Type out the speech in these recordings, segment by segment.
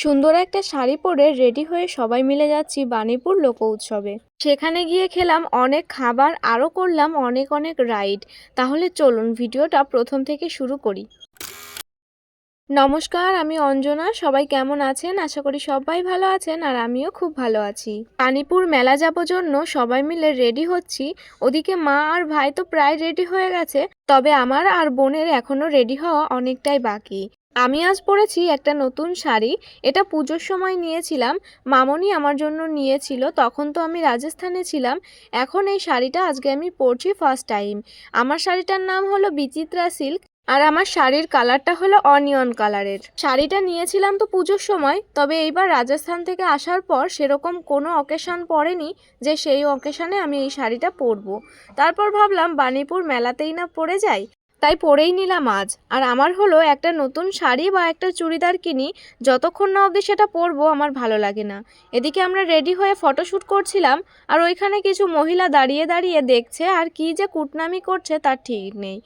সুন্দর একটা শাড়ি পরে রেডি হয়ে সবাই মিলে যাচ্ছি বাণীপুর লোক উৎসবে। সেখানে গিয়ে খেলাম অনেক খাবার, আরও করলাম অনেক অনেক রাইড। তাহলে চলুন ভিডিওটা প্রথম থেকে শুরু করি। নমস্কার, আমি অঞ্জনা। সবাই কেমন আছেন? আশা করি সবাই ভালো আছেন, আর আমিও খুব ভালো আছি। বাণীপুর মেলা যাবো জন্য সবাই মিলে রেডি হচ্ছি। ওদিকে মা আর ভাই তো প্রায় রেডি হয়ে গেছে, তবে আমার আর বোনের এখনো রেডি হওয়া অনেকটাই বাকি। আমি আজ পরেছি একটা নতুন শাড়ি। এটা পুজোর সময় নিয়েছিলাম, মামনি আমার জন্য নিয়েছিল, তখন তো আমি রাজস্থানে ছিলাম। এখন এই শাড়িটা আজকে আমি পরছি ফার্স্ট টাইম। আমার শাড়িটার নাম হলো বিচিত্রা সিল্ক, আর আমার শাড়ির কালারটা হলো অনিয়ন কালারের। শাড়িটা নিয়েছিলাম তো পুজোর সময়, তবে এইবার রাজস্থান থেকে আসার পর সেরকম কোনো অকেশন পড়েনি যে সেই অকেশনে আমি এই শাড়িটা পরবো। তারপর ভাবলাম বাণীপুর মেলাতেই না পরে যাই, তাই পরেই নিলাম আজ। আর আমার হলো একটা নতুন শাড়ি বা একটা চুড়িদার কিনি, যতক্ষণ না অবধি সেটা পরবো আমার ভালো লাগে না। এদিকে আমরা রেডি হয়ে ফটোশ্যুট করছিলাম, আর ওইখানে কিছু মহিলা দাঁড়িয়ে দাঁড়িয়ে দেখছে আর কি যে কুটনামি করছে তার ঠিক নেই।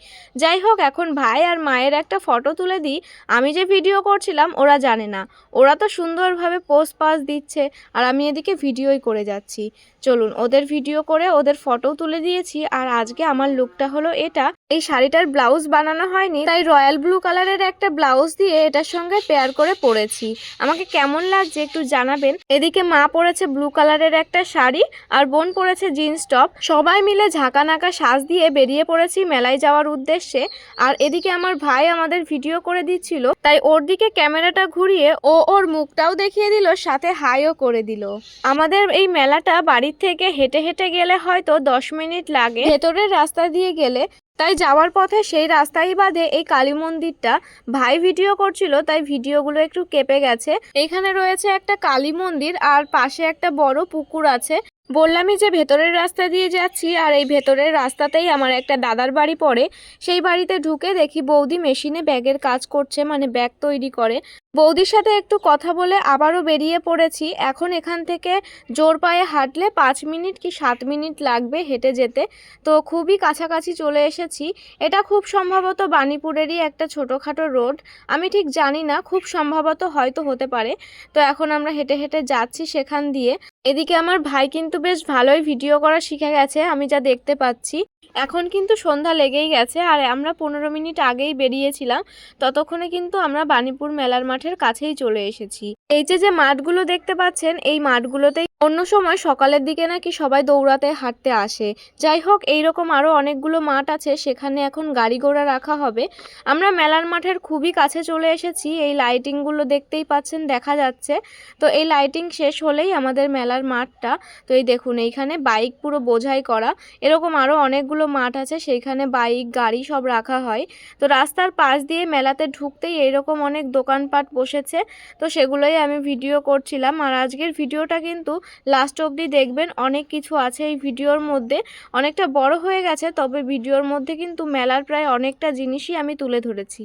যাই হোক, এখন ভাই আর মায়ের একটা ফটো তুলে দিই। আমি যে ভিডিও করছিলাম ওরা জানে না, ওরা তো সুন্দরভাবে পোজ পাস দিচ্ছে, আর আমি এদিকে ভিডিওই করে যাচ্ছি। চলুন, ওদের ভিডিও করে ওদের ফটো তুলে দিয়েছি। আর আজকে আমার লুকটা হলো এটা। এই শাড়িটার ব্লাউজ বানানো হয়নি, তাই রয়্যাল ব্লু কালারের একটা ব্লাউজ দিয়ে এটার সঙ্গে পেয়ার করে পরেছি। আমাকে কেমন লাগছে একটু জানাবেন। এদিকে মা পরেছে ব্লু কালারের একটা শাড়ি, আর বোন পরেছে জিন্স টপ। সবাই মিলে ঝাঁকানাকা সাজ দিয়ে বেরিয়ে পড়েছি মেলায় যাওয়ার উদ্দেশ্যে। আর এদিকে আমার ভাই আমাদের ভিডিও করে দিচ্ছিল, তাই ওর দিকে ক্যামেরাটা ঘুরিয়ে ও ওর মুখটাও দেখিয়ে দিল, সাথে হাইও করে দিল। আমাদের এই মেলাটা বাড়ির থেকে হেঁটে হেঁটে গেলে হয়তো 10 মিনিট লাগে, ভেতরের রাস্তা দিয়ে গেলে। তাই যাওয়ার পথে সেই রাস্তাই বাদে এই কালী মন্দিরটা। ভাই ভিডিও করছিল, তাই ভিডিওগুলো একটু কেঁপে গেছে। এখানে রয়েছে একটা কালী মন্দির, আর পাশে একটা বড় পুকুর আছে। বললামই যে ভেতরের রাস্তা দিয়ে যাচ্ছি, আর এই ভেতরের রাস্তাতেই আমার একটা দাদার বাড়ি পড়ে। সেই বাড়িতে ঢুকে দেখি বৌদি মেশিনে ব্যাগের কাজ করছে, মানে ব্যাগ তৈরি করে। বৌদির সাথে একটু কথা বলে আবারও বেরিয়ে পড়েছি। এখন এখান থেকে জোর পায়ে হাঁটলে 5 মিনিট কি 7 মিনিট লাগবে হেঁটে যেতে, তো খুবই কাছাকাছি চলে এসেছি। এটা খুব সম্ভবত বাণীপুরেরই একটা ছোটোখাটো রোড, আমি ঠিক জানি না, খুব সম্ভবত হয়তো হতে পারে। তো এখন আমরা হেঁটে হেঁটে যাচ্ছি সেখান দিয়ে। এদিকে আমার ভাই কিন্তু বেশ ভালোই ভিডিও করা শিখে গেছে, আমি যা দেখতে পাচ্ছি। এখন কিন্তু সন্ধ্যা লেগেই গেছে, আর আমরা 15 মিনিট আগেই বেরিয়েছিলাম। ততক্ষণে কিন্তু আমরা বাণীপুর মেলার মাঠের কাছেই চলে এসেছি। এই যে মাঠগুলো দেখতে পাচ্ছেন, এই মাঠগুলোতেই অন্য সময় সকালের দিকে নাকি সবাই দৌড়াতে হাঁটতে আসে। যাই হোক, এইরকম আরও অনেকগুলো মাঠ আছে, সেখানে এখন গাড়ি ঘোড়া রাখা হবে। আমরা মেলার মাঠের খুবই কাছে চলে এসেছি। এই লাইটিংগুলো দেখতেই পাচ্ছেন, দেখা যাচ্ছে। তো এই লাইটিং শেষ হলেই আমাদের মেলার মাঠটা। তো এই দেখুন, এইখানে বাইক পুরো বোঝাই করা। এরকম আরও অনেকগুলো মাঠ আছে, সেইখানে বাইক গাড়ি সব রাখা হয়। তো রাস্তার পাশ দিয়ে মেলাতে ঢুকতেই এইরকম অনেক দোকানপাট বসেছে, তো সেগুলোই আমি ভিডিও করছিলাম। আর আজকের ভিডিওটা কিন্তু লাস্ট অবধি দেখবেন, অনেক কিছু আছে এই ভিডিওর মধ্যে। অনেকটা বড় হয়ে গেছে, তবে ভিডিওর মধ্যে কিন্তু মেলার প্রায় অনেকটা জিনিসই আমি তুলে ধরেছি।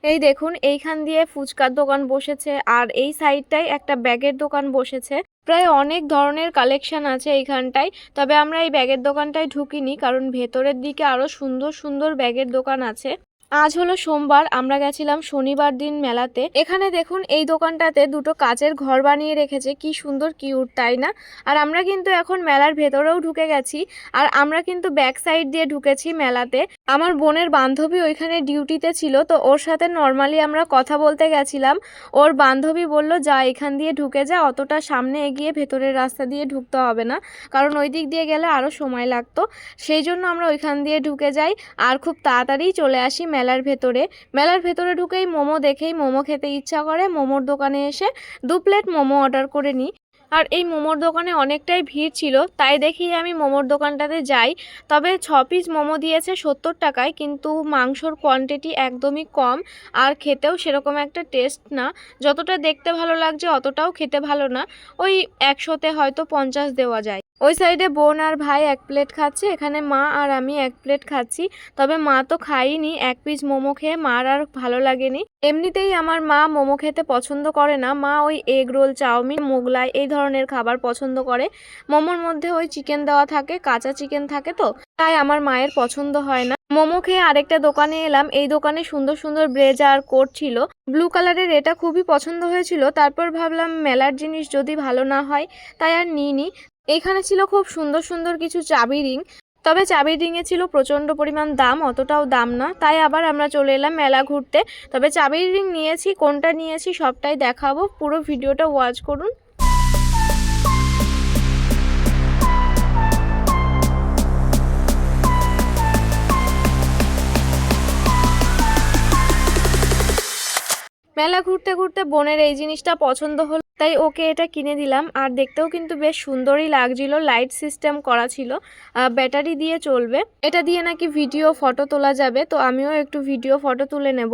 এই দেখুন, এইখান দিয়ে ফুচকার দোকান বসেছে, আর এই সাইডটায় একটা ব্যাগের দোকান বসেছে। প্রায় অনেক ধরনের কালেকশন আছে এইখানটায়, তবে আমরা এই ব্যাগের দোকানটায় ঢুকিনি, কারণ ভেতরের দিকে আরও সুন্দর সুন্দর ব্যাগের দোকান আছে। আজ হলো সোমবার, আমরা গেছিলাম শনিবার দিন মেলাতে। এখানে দেখুন, এই দোকানটাতে দুটো কাচের ঘর বানিয়ে রেখেছে, কি সুন্দর কিউট, তাই না? আর আমরা কিন্তু এখন মেলার ভেতরেও ঢুকে গেছি, আর আমরা কিন্তু ব্যাক সাইড দিয়ে ঢুকেছি মেলাতে। আমার বোনের বান্ধবী ওইখানে ডিউটিতে ছিল, তো ওর সাথে নর্মালি আমরা কথা বলতে গেছিলাম। ওর বান্ধবী বলল, যা এখান দিয়ে ঢুকে যা, অতটা সামনে এগিয়ে ভেতরের রাস্তা দিয়ে ঢুকতে হবে না, কারণ ওই দিক দিয়ে গেলে আরও সময় লাগতো। সেই জন্য আমরা ওইখান দিয়ে ঢুকে যাই, আর খুব তাড়াতাড়ি চলে আসি মেলার ভেতরে। মেলার ভেতরে ঢুকেই মোমো দেখেই মোমো খেতে ইচ্ছা করে। মোমোর দোকানে এসে 2 প্লেট মোমো অর্ডার করে নিই। আর এই মোমোর দোকানে অনেকটাই ভিড় ছিল, তাই দেখি আমি মোমোর দোকানটাতে যাই। তবে 6 পিস মোমো দিয়েছে 70 টাকায়, কিন্তু মাংসর কোয়ান্টিটি একদমই কম, আর খেতেও সেরকম একটা টেস্ট না। যতটা দেখতে ভালো লাগছে অতটাও খেতে ভালো না। ওই 100-তে হয়তো 50 দেওয়া যায়। ওই সাইডে বোন আর ভাই 1 প্লেট খাচ্ছে, এখানে মা আর আমি 1 প্লেট খাচ্ছি। তবে মা তো খাইনি, 1 পিস মোমো খেয়ে মার আর ভালো লাগেনি। এমনিতেই আমার মা মোমো খেতে পছন্দ করে না, মা ওই এগ রোল, চাউমিন, মোগলাই এই ধরনের খাবার পছন্দ করে। মোমোর মধ্যে ওই চিকেন দেওয়া থাকে, কাঁচা চিকেন থাকে, তো তাই আমার মায়ের পছন্দ হয় না। মোমো খেয়ে আরেকটা দোকানে এলাম। এই দোকানে সুন্দর সুন্দর ব্লেজার কোট ছিল, ব্লু কালারের। এটা খুবই পছন্দ হয়েছিল। তারপর ভাবলাম মেলার জিনিস যদি ভালো না হয় তাই আর নিইনি। এইখানে ছিল খুব সুন্দর সুন্দর কিছু চাবি রিং, তবে চাবির রিংয়ে ছিল প্রচণ্ড পরিমাণ দাম, অতটাও দাম না। তাই আবার আমরা চলে এলাম মেলা ঘুরতে। তবে চাবির রিং নিয়েছি, কোনটা নিয়েছি সবটাই দেখাবো, পুরো ভিডিওটা ওয়াচ করুন। মেলা ঘুরতে ঘুরতে বোনের এই জিনিসটা পছন্দ হলো, তাই ওকে এটা কিনে দিলাম। আর দেখতেও কিন্তু বেশ সুন্দরই লাগছিল, লাইট সিস্টেম করা ছিল, ব্যাটারি দিয়ে চলবে। এটা দিয়ে নাকি ভিডিও ফটো তোলা যাবে, তো আমিও একটু ভিডিও ফটো তুলে নেব।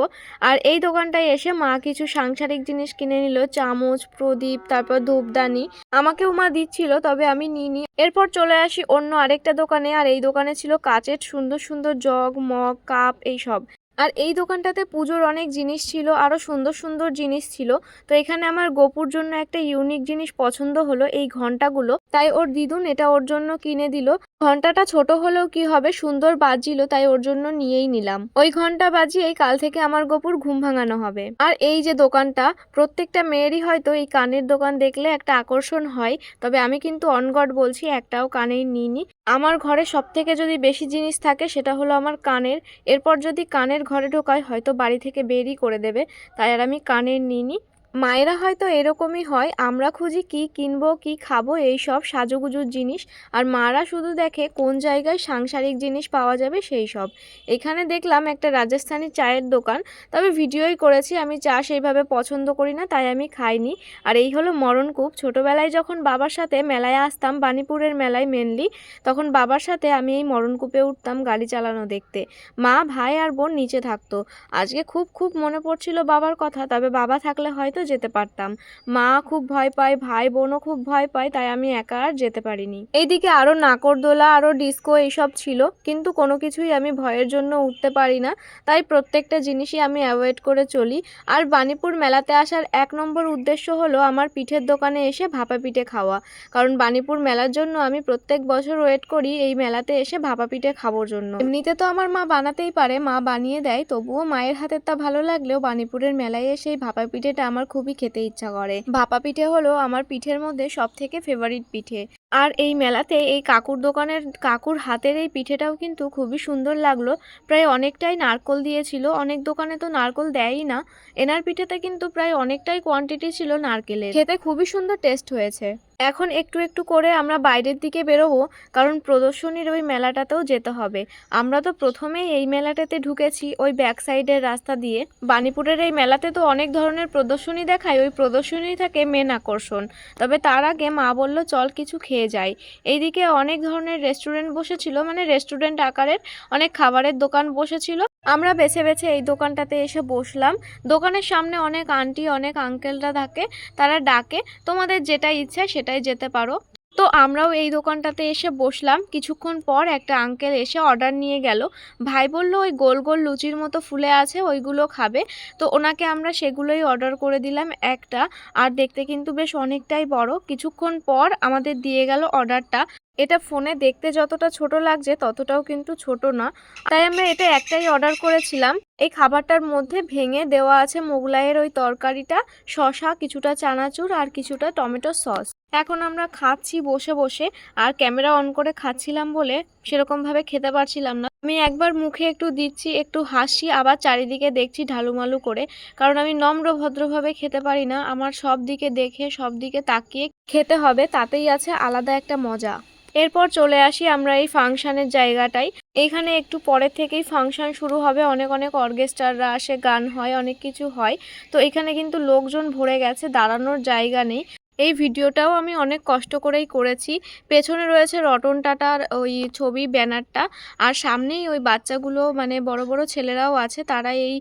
আর এই দোকানটায় এসে মা কিছু সাংসারিক জিনিস কিনে নিল, চামচ, প্রদীপ, তারপর ধূপদানি। আমাকেও মা দিচ্ছিল, তবে আমি নিইনি। এরপর চলে আসি অন্য আরেকটা দোকানে। আর এই দোকানে ছিল কাচের সুন্দর সুন্দর জগ, মগ, কাপ এইসব। আর এই দোকানটাতে পুজোর অনেক জিনিস ছিল, আরও সুন্দর সুন্দর জিনিস ছিল। তো এখানে আমার গোপুর জন্য একটা ইউনিক জিনিস পছন্দ হলো, এই ঘন্টাগুলো। তাই ওর দিদুন এটা ওর জন্য কিনে দিল। ঘন্টাটা ছোট হলেও কি হবে, সুন্দর বাজছিল, তাই ওর জন্য নিয়েই নিলাম। ওই ঘন্টা বাজিয়েই কাল থেকে আমার গোপুর ঘুম ভাঙানো হবে। আর এই যে দোকানটা, প্রত্যেকটা মেয়েরই হয়তো এই কানের দোকান দেখলে একটা আকর্ষণ হয়, তবে আমি কিন্তু অনগড বলছি, একটাও কানেই নিইনি। আমার ঘরে সব থেকে যদি বেশি জিনিস থাকে সেটা হলো আমার কানের। এরপর যদি কানের ঘরে ঢোকায় হয়তো বাড়ি থেকে বেরই করে দেবে, তাই আর আমি কানের নিইনি। মায়েরা হয়তো এরকমই হয়, আমরা খুঁজি কি কিনবো কি খাবো এই সব সাজুগুজুর জিনিস, আর মারা শুধু দেখে কোন জায়গায় সাংসারিক জিনিস পাওয়া যাবে সেই সব। এখানে দেখলাম একটা রাজস্থানি চায়ের দোকান, তবে ভিডিওই করেছি, আমি চা সেইভাবে পছন্দ করি না, তাই আমি খাইনি। আর এই হলো মরণকূপ। ছোটোবেলায় যখন বাবার সাথে মেলায় আসতাম, বাণীপুরের মেলায় মেনলি, তখন বাবার সাথে আমি এই মরণকূপে উঠতাম গাড়ি চালানো দেখতে। মা, ভাই আর বোন নিচে থাকতো। আজকে খুব খুব মনে পড়ছিল বাবার কথা, তবে বাবা থাকলে হয়তো যেতে পারতাম। মা খুব ভয় পায়, ভাই বোনও খুব ভয় পায়, তাই আমি একা আর যেতে পারিনি। এইদিকে আরও নাকরদোলা, আরও ডিস্কো এইসব ছিল, কিন্তু কোনো কিছুই আমি ভয়ের জন্য উঠতে পারি না, তাই প্রত্যেকটা জিনিসই আমি অ্যাভয়েড করে চলি। আর বাণীপুর মেলাতে আসার 1 নম্বর উদ্দেশ্য হলো আমার পিঠের দোকানে এসে ভাপা পিঠে খাওয়া। কারণ বাণীপুর মেলার জন্য আমি প্রত্যেক বছর ওয়েট করি এই মেলাতে এসে ভাপা পিঠে খাওয়ার জন্য। এমনিতে তো আমার মা বানাতেই পারে, মা বানিয়ে দেয়, তবুও মায়ের হাতেরটা ভালো লাগলেও বাণীপুরের মেলায় এসে এই ভাপা পিঠেটা আমার খুবই খেতে ইচ্ছা করে। ভাপা পিঠে হলো আমার পিঠের মধ্যে সব থেকে ফেভারিট পিঠে। আর এই মেলাতে এই কাকুর দোকানের কাকুর হাতের এই পিঠেটাও কিন্তু খুবই সুন্দর লাগলো। প্রায় অনেকটাই নারকোল দিয়েছিল, অনেক দোকানে তো নারকোল দেয়ই না। এনার পিঠেতে কিন্তু প্রায় অনেকটাই কোয়ান্টিটি ছিল নারকেলের। খেতে খুবই সুন্দর টেস্ট হয়েছে। এখন একটু একটু করে আমরা বাইরের দিকে বেরোবো, কারণ প্রদর্শনীর ওই মেলাটাতেও যেতে হবে। আমরা তো প্রথমেই এই মেলাটাতে ঢুকেছি ওই ব্যাক সাইডের রাস্তা দিয়ে। বাণীপুরের এই মেলাতে তো অনেক ধরনের প্রদর্শনী দেখায়, ওই প্রদর্শনী থাকে মেন আকর্ষণ। তবে তার আগে মা বলল চল কিছু খেয়ে যাই। এইদিকে অনেক ধরনের রেস্টুরেন্ট বসেছিল, মানে রেস্টুরেন্ট আকারের অনেক খাবারের দোকান বসেছিল। আমরা বেছে বেছে এই দোকানটাতে এসে বসলাম। দোকানের সামনে অনেক আন্টি, অনেক আঙ্কেলরা থাকে, তারা ডাকে তোমাদের যেটা ইচ্ছা সেটাই যেতে পারো। তো আমরাও এই দোকানটাতে এসে বসলাম। কিছুক্ষণ পর একটা আঙ্কেল এসে অর্ডার নিয়ে গেল। ভাই বলল ওই গোল গোল লুচির মতো ফুলে আছে ওইগুলো খাবে, তো ওনাকে আমরা সেগুলোই অর্ডার করে দিলাম একটা। আর দেখতে কিন্তু বেশ অনেকটাই বড়। কিছুক্ষণ পর আমাদের দিয়ে গেল অর্ডারটা। এটা ফোনে দেখতে যতটা ছোট লাগছে ততটাও কিন্তু ছোট না, তাই আমরা এটা একটাই অর্ডার করেছিলাম। এই খাবারটার মধ্যে ভেঙে দেওয়া আছে মোগলাইয়ের ওই তরকারিটা, শসা, কিছুটা চানাচুর আর কিছুটা টমেটো সস। এখন আমরা খাচ্ছি বসে বসে, আর ক্যামেরা অন করে খাচ্ছিলাম বলে সেরকমভাবে খেতে পারছিলাম না। আমি একবার মুখে একটু দিচ্ছি, একটু হাসি, আবার চারিদিকে দেখছি ঢালুমালু করে, কারণ আমি নম্র ভদ্রভাবে খেতে পারি না। আমার সব দিকে দেখে সব দিকে তাকিয়ে খেতে হবে, তাতেই আছে আলাদা একটা মজা। এরপর চলে আসি আমরা এই ফাংশনের জায়গাটায়। এইখানে একটু পরের থেকেই ফাংশন শুরু হবে, অনেক অনেক অর্কেস্ট্রাররা আসে, গান হয়, অনেক কিছু হয়। তো এখানে কিন্তু লোকজন ভরে গেছে, দাঁড়ানোর জায়গা নেই। এই ভিডিওটাও আমি অনেক কষ্ট করেই করেছি। পেছনে রয়েছে রতন টাটার ওই ছবি ব্যানারটা, আর সামনেই ওই বাচ্চাগুলো, মানে বড় বড় ছেলেরাও আছে, তারা এই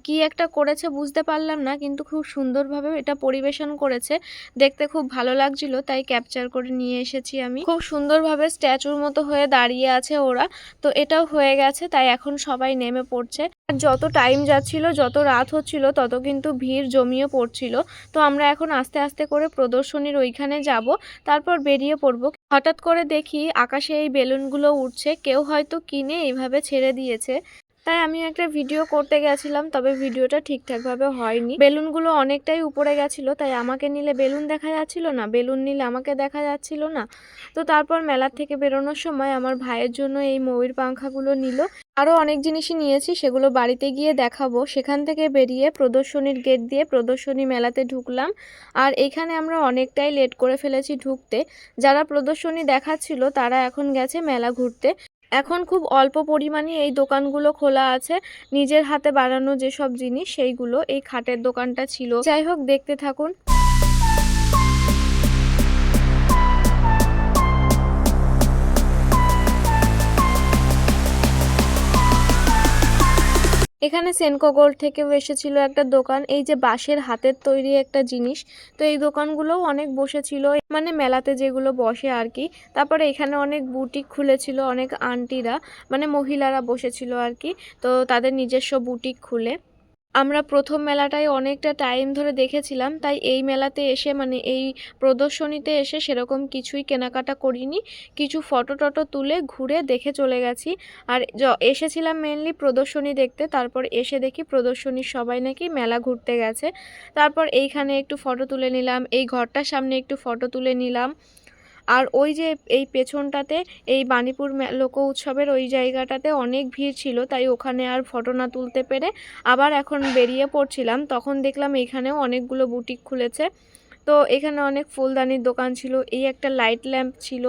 কি একটা করেছে বুঝতে পারলাম না, কিন্তু খুব সুন্দরভাবে এটা পরিবেশন করেছে, দেখতে খুব ভালো লাগছিল, তাই ক্যাপচার করে নিয়ে এসেছি আমি। খুব সুন্দরভাবে স্ট্যাচুর মতো হয়ে দাঁড়িয়ে আছে ওরা। তো এটাও হয়ে গেছে, তাই এখন সবাই নেমে পড়ছে। আর যত টাইম যাচ্ছিল, যত রাত হচ্ছিল, তত কিন্তু ভিড় জমিয়ে পড়ছিল। তো আমরা এখন আস্তে আস্তে করে প্রদর্শনীর ওইখানে যাব, তারপর বেরিয়ে পড়ব। হঠাৎ করে দেখি আকাশে এই বেলুনগুলো উড়ছে, কেউ হয়তো কিনে এইভাবে ছেড়ে দিয়েছে। তাই আমি একটা ভিডিও করতে গেছিলাম, তবে ভিডিওটা ঠিকঠাকভাবে হয়নি। বেলুনগুলো অনেকটাই উপরে গেছিলো, তাই আমাকে নিলে বেলুন দেখা যাচ্ছিল না, বেলুন নিলে আমাকে দেখা যাচ্ছিল না। তো তারপর মেলার থেকে বেরোনোর সময় আমার ভাইয়ের জন্য এই ময়ূর পাংখাগুলো নিল। আরও অনেক জিনিসই নিয়েছি, সেগুলো বাড়িতে গিয়ে দেখাবো। সেখান থেকে বেরিয়ে প্রদর্শনীর গেট দিয়ে প্রদর্শনী মেলাতে ঢুকলাম। আর এখানে আমরা অনেকটাই লেট করে ফেলেছি ঢুকতে। যারা প্রদর্শনী দেখাচ্ছিল তারা এখন গেছে মেলা ঘুরতে। এখন খুব অল্প পরিমাণে এই দোকানগুলো খোলা আছে, নিজের হাতে বানানো যেসব জিনিস সেইগুলো। এই খাটের দোকানটা ছিল। যাই হোক, দেখতে থাকুন। এখানে সেনকো গোল্ড থেকেও এসেছিল একটা দোকান, এই যে বাঁশের হাতের তৈরি একটা জিনিস। তো এই দোকানগুলোও অনেক বসেছিল, মানে মেলাতে যেগুলো বসে আর কি। তারপরে এখানে অনেক বুটিক খুলেছিল, অনেক আন্টিরা মানে মহিলারা বসেছিল আর কি, তো তাদের নিজস্ব বুটিক খুলে। আমরা প্রথম মেলাটায় অনেকটা টাইম ধরে দেখেছিলাম, তাই এই মেলাতে এসে মানে এই প্রদর্শনীতে এসে সেরকম কিছুই কেনাকাটা করিনি। কিছু ফটো টটো তুলে ঘুরে দেখে চলে গেছি। আর এসেছিলাম মেনলি প্রদর্শনী দেখতে, তারপর এসে দেখি প্রদর্শনীর সবাই নাকি মেলা ঘুরতে গেছে। তারপর এইখানে একটু ফটো তুলে নিলাম, এই ঘরটার সামনে একটু ফটো তুলে নিলাম। আর ওই যে এই পেছনটাতে এই বাণীপুর লোক উৎসবের ওই জায়গাটাতে অনেক ভিড় ছিল, তাই ওখানে আর ফটো না তুলতে পেরে আবার এখন বেরিয়ে পড়ছিলাম। তখন দেখলাম এখানেও অনেকগুলো বুটিক খুলেছে। তো এখানে অনেক ফুলদানির দোকান ছিল, এই একটা লাইট ল্যাম্প ছিল।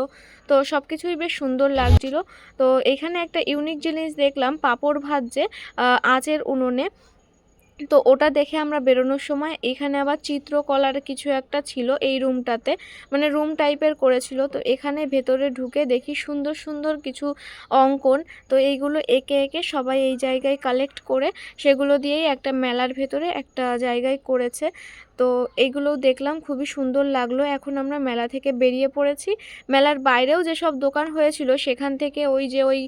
তো সব কিছুই বেশ সুন্দর লাগছিল। তো এখানে একটা ইউনিক জিনিস দেখলাম, পাঁপড় ভাজছে আঁচের উনুনে। তো ওটা দেখে আমরা বেরোনোর সময় এখানে আবার চিত্রকলার কিছু একটা ছিল এই রুমটাতে, মানে রুম টাইপের করেছিল। তো এখানে ভেতরে ঢুকে দেখি সুন্দর সুন্দর কিছু অঙ্কন। তো এইগুলো এঁকে এঁকে সবাই এই জায়গায় কালেক্ট করে সেগুলো দিয়েই একটা মেলার ভেতরে একটা জায়গায় করেছে। তো এইগুলোও দেখলাম, খুবই সুন্দর লাগলো। এখন আমরা মেলা থেকে বেরিয়ে পড়েছি। মেলার বাইরেও যেসব দোকান হয়েছিল সেখান থেকে ওই যে ওই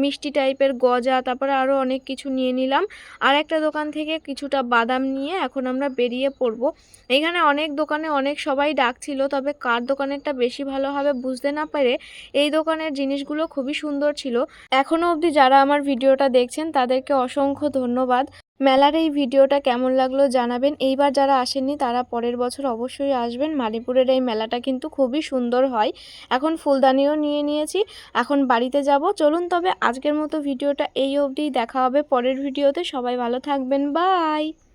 মিষ্টি টাইপের গজা, তারপরে আরও অনেক কিছু নিয়ে নিলাম। আর একটা দোকান থেকে কিছুটা বাদাম নিয়ে এখন আমরা বেরিয়ে পড়ব। এখানে অনেক দোকানে অনেক সবাই ডাকছিল, তবে কার দোকানেরটা বেশি ভালো হবে বুঝতে না পেরে এই দোকানের জিনিসগুলো খুবই সুন্দর ছিল। এখনও অবধি যারা আমার ভিডিওটা দেখছেন তাদেরকে অসংখ্য ধন্যবাদ। মেলার এই ভিডিওটা কেমন লাগলো জানাবেন। এইবার যারা আসেননি তারা পরের বছর অবশ্যই আসবেন। মানিপুরের এই মেলাটা কিন্তু খুবই সুন্দর হয়। এখন ফুলদানিও নিয়ে নিয়েছি, এখন বাড়িতে যাব। চলুন তবে আজকের মতো ভিডিওটা এই অবধিই, দেখা হবে পরের ভিডিওতে। সবাই ভালো থাকবেন, বাই।